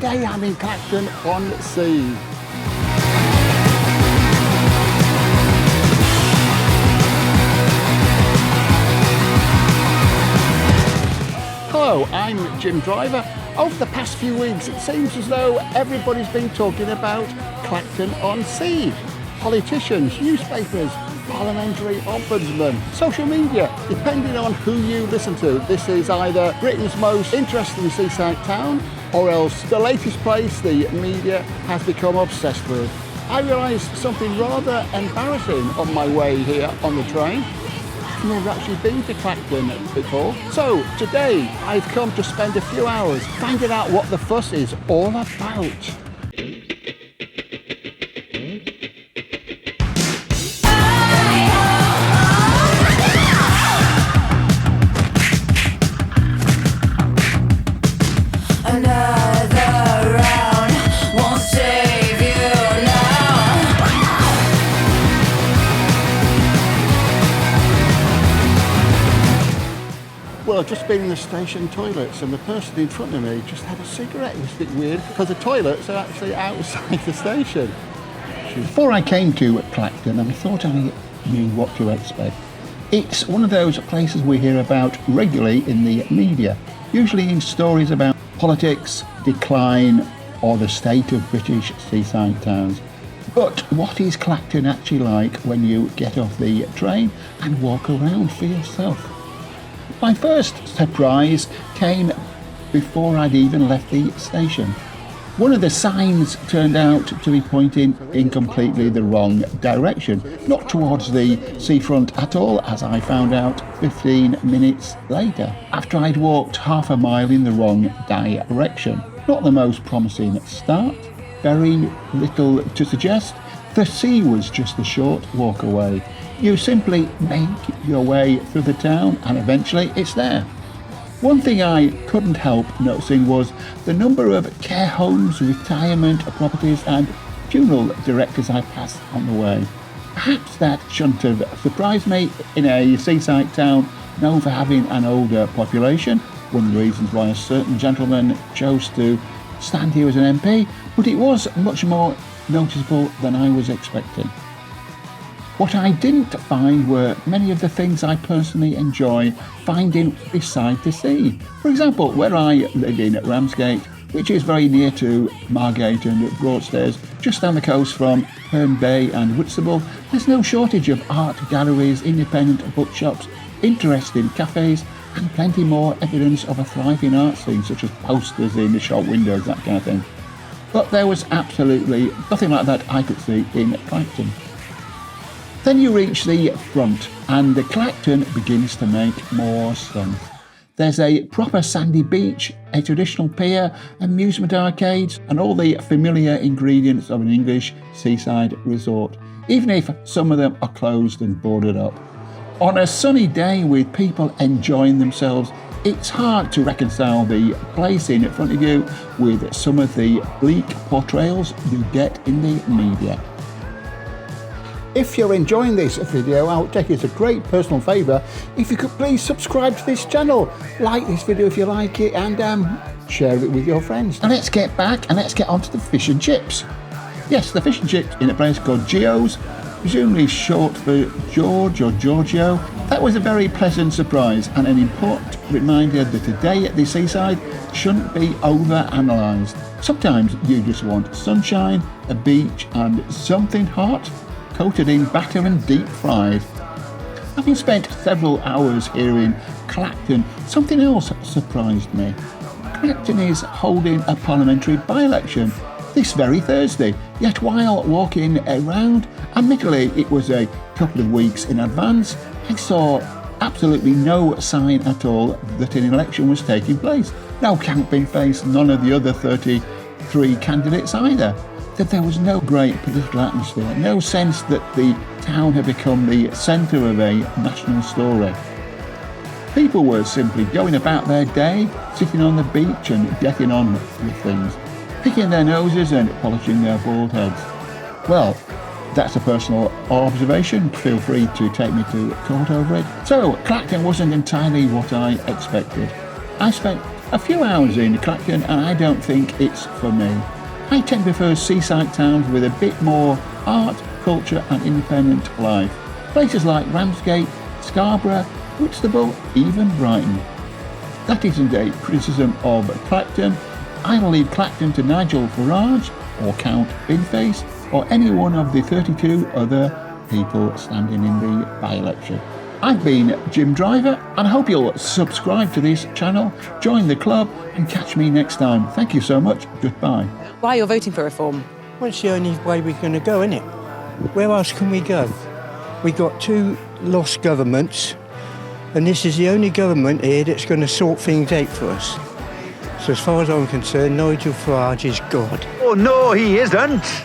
today I'm in Clacton-on-Sea. Hello, I'm Jim Driver. Over the past few weeks, it seems as though everybody's been talking about Clacton-on-Sea. Politicians, newspapers, parliamentary ombudsman, social media. Depending on who you listen to, this is either Britain's most interesting seaside town or else the latest place the media has become obsessed with. I realised something rather embarrassing on my way here on the train. I've never actually been to Clacton before. So today I've come to spend a few hours finding out what the fuss is all about. Well, I've just been in the station toilets and the person in front of me just had a cigarette. It was a bit weird because the toilets are actually outside the station. Before I came to Clacton, I thought I knew what to expect. It's one of those places we hear about regularly in the media, usually in stories about politics, decline, or the state of British seaside towns. But what is Clacton actually like when you get off the train and walk around for yourself? My first surprise came before I'd even left the station. One of the signs turned out to be pointing in completely the wrong direction, not towards the seafront at all, as I found out 15 minutes later, after I'd walked half a mile in the wrong direction. Not the most promising start, very little to suggest. The sea was just a short walk away. You simply make your way through the town and eventually it's there. One thing I couldn't help noticing was the number of care homes, retirement properties and funeral directors I passed on the way. Perhaps that shouldn't have surprised me in a seaside town known for having an older population, one of the reasons why a certain gentleman chose to stand here as an MP, but it was much more noticeable than I was expecting. What I didn't find were many of the things I personally enjoy finding beside the sea. For example, where I live in Ramsgate, which is very near to Margate and Broadstairs, just down the coast from Herne Bay and Whitstable, there's no shortage of art galleries, independent bookshops, interesting cafes, and plenty more evidence of a thriving art scene, such as posters in the shop windows, that kind of thing. But there was absolutely nothing like that I could see in Clacton. Then you reach the front and the Clacton begins to make more sense. There's a proper sandy beach, a traditional pier, amusement arcades, and all the familiar ingredients of an English seaside resort, even if some of them are closed and boarded up. On a sunny day with people enjoying themselves, it's hard to reconcile the place in front of you with some of the bleak portrayals you get in the media. If you're enjoying this video, I would take it as a great personal favour if you could please subscribe to this channel, like this video if you like it, and share it with your friends. And let's get back and let's get on to the fish and chips. Yes, the fish and chips in a place called Gio's, presumably short for George or Giorgio. That was a very pleasant surprise and an important reminder that a day at the seaside shouldn't be over-analysed. Sometimes you just want sunshine, a beach and something hot, coated in batter and deep fried. Having spent several hours here in Clacton, something else surprised me. Clacton is holding a parliamentary by-election this very Thursday, yet while walking around, admittedly it was a couple of weeks in advance, I saw absolutely no sign at all that an election was taking place. No campaign face, none of the other 33 candidates either. That there was no great political atmosphere, no sense that the town had become the centre of a national story. People were simply going about their day, sitting on the beach and getting on with things, picking their noses and polishing their bald heads. Well, that's a personal observation. Feel free to take me to court over it. So, Clacton wasn't entirely what I expected. I spent a few hours in Clacton and I don't think it's for me. I tend to prefer seaside towns with a bit more art, culture and independent life. Places like Ramsgate, Scarborough, Whitstable, even Brighton. That isn't a criticism of Clacton. I'll leave Clacton to Nigel Farage or Count Binface or any one of the 32 other people standing in the by-election. I've been Jim Driver and I hope you'll subscribe to this channel, join the club and catch me next time. Thank you so much. Goodbye. Why you're voting for reform? Well, it's the only way we're going to go, isn't it? Where else can we go? We've got two lost governments, and this is the only government here that's going to sort things out for us. So as far as I'm concerned, Nigel Farage is God. Oh no, he isn't.